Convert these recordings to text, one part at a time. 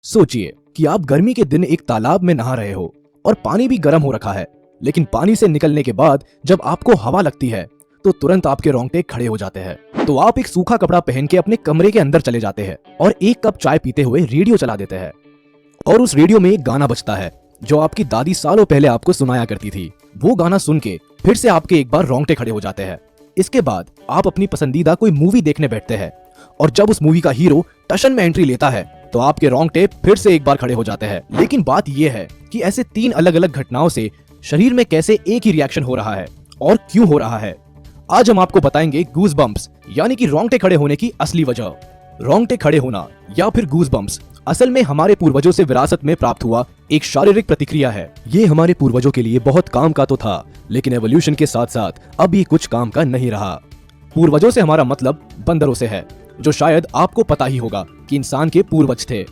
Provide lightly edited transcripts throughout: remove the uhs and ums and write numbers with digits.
सोचिए कि आप गर्मी के दिन एक तालाब में नहा रहे हो और पानी भी गर्म हो रखा है, लेकिन पानी से निकलने के बाद जब आपको हवा लगती है तो तुरंत आपके रोंगटे खड़े हो जाते हैं। तो आप एक सूखा कपड़ा पहन के अपने कमरे के अंदर चले जाते हैं और एक कप चाय पीते हुए रेडियो चला देते हैं और उस रेडियो में एक गाना बजता है जो आपकी दादी सालों पहले आपको सुनाया करती थी। वो गाना सुन के फिर से आपके एक बार रोंगटे खड़े हो जाते हैं। इसके बाद आप अपनी पसंदीदा कोई मूवी देखने बैठते हैं और जब उस मूवी का हीरो टशन में एंट्री लेता है तो आपके रोंगटे फिर से एक बार खड़े हो जाते हैं। लेकिन बात यह है कि ऐसे 3 अलग अलग घटनाओं से शरीर में कैसे एक ही रिएक्शन हो रहा है और क्यों हो रहा है। आज हम आपको बताएंगे गूज बम्प्स यानी कि रोंगटे खड़े होने की असली वजह। रोंगटे खड़े होना या फिर गूज बम्प्स असल में हमारे पूर्वजों से विरासत में प्राप्त हुआ एक शारीरिक प्रतिक्रिया है। ये हमारे पूर्वजों के लिए बहुत काम का तो था, लेकिन एवोल्यूशन के साथ साथ अब ये कुछ काम का नहीं रहा। पूर्वजों से हमारा मतलब बंदरों से है, जो शायद आपको पता ही होगा कि इंसान के पूर्वज थे।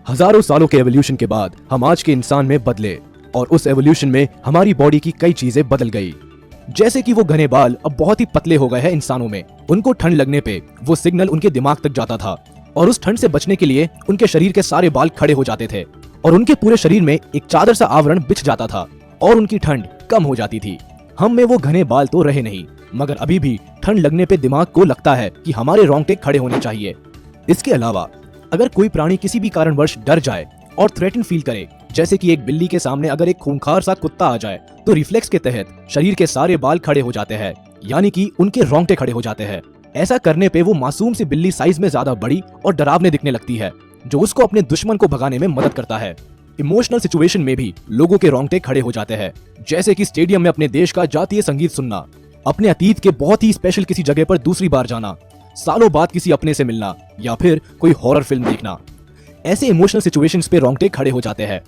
हजारों सालों के एवोल्यूशन के बाद हम आज के इंसान में बदले और उस एवोल्यूशन में हमारी बॉडी की कई चीजें बदल गई। जैसे कि वो घने बाल अब बहुत ही पतले हो गए हैं इंसानों में। उनको ठंड लगने पे वो सिग्नल उनके दिमाग तक जाता था और उस ठंड से बचने के लिए उनके शरीर के सारे बाल खड़े हो जाते थे और उनके पूरे शरीर में एक चादर सा आवरण बिछ जाता था और उनकी ठंड कम हो जाती थी। हम में वो घने बाल तो रहे नहीं, मगर अभी भी ठंड लगने पे दिमाग को लगता है कि हमारे रोंगटे खड़े होने चाहिए। इसके अलावा अगर कोई प्राणी किसी भी कारणवश डर जाए और थ्रेटन फील करे, जैसे कि एक बिल्ली के सामने अगर एक खूंखार सा कुत्ता आ जाए, तो रिफ्लेक्स के तहत शरीर के सारे बाल खड़े हो जाते हैं, यानी कि उनके रोंगटे खड़े हो जाते हैं। ऐसा करने पे वो मासूम सी बिल्ली साइज में ज्यादा बड़ी और डरावने दिखने लगती है, जो उसको अपने दुश्मन को भगाने में मदद करता है। इमोशनल सिचुएशन में भी लोगों के रोंगटे खड़े हो जाते हैं, जैसे कि स्टेडियम में अपने देश का जातीय संगीत सुनना, अपने अतीत के बहुत ही स्पेशल किसी जगह पर दूसरी बार जाना, सालों बाद किसी अपने से मिलना या फिर कोई हॉरर फिल्म देखना। ऐसे इमोशनल सिचुएशंस पे रोंगटे खड़े हो जाते हैं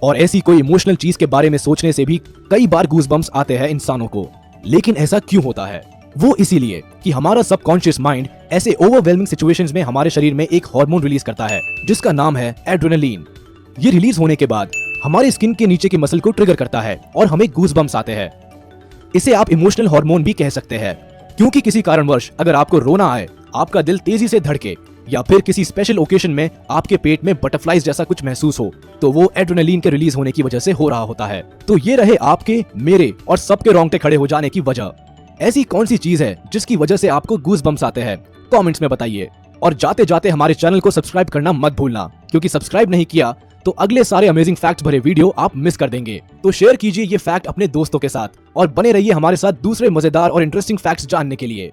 और ऐसी कोई इमोशनल चीज के बारे में सोचने से भी कई बार गूज़बम्प्स आते हैं इंसानों को। लेकिन ऐसा क्यों होता है? वो इसीलिए कि हमारा सबकॉन्शियस माइंड ऐसे ओवरवेलमिंग सिचुएशंस में हमारे शरीर में एक हार्मोन रिलीज करता है जिसका नाम है एड्रेनलिन। ये रिलीज होने के बाद हमारे स्किन के नीचे की मसल को ट्रिगर करता है और हमें गूज़बम्प्स आते हैं। इसे आप इमोशनल हार्मोन भी कह सकते हैं, क्योंकि किसी कारणवश अगर आपको रोना आए, आपका दिल तेजी से धड़के या फिर किसी स्पेशल ओकेशन में आपके पेट में बटरफ्लाइज जैसा कुछ महसूस हो, तो वो एड्रेनलिन के रिलीज होने की वजह से हो रहा होता है। तो ये रहे आपके, मेरे और सबके रोंगटे खड़े हो जाने की वजह। ऐसी कौन सी चीज है जिसकी वजह से आपको गूज़बम्प्स आते हैं? कमेंट्स में बताइए और जाते जाते हमारे चैनल को सब्सक्राइब करना मत भूलना, क्योंकि सब्सक्राइब नहीं किया तो अगले सारे अमेजिंग फैक्ट्स भरे वीडियो आप मिस कर देंगे। तो शेयर कीजिए ये फैक्ट अपने दोस्तों के साथ और बने रहिए हमारे साथ दूसरे मजेदार और इंटरेस्टिंग फैक्ट्स जानने के लिए।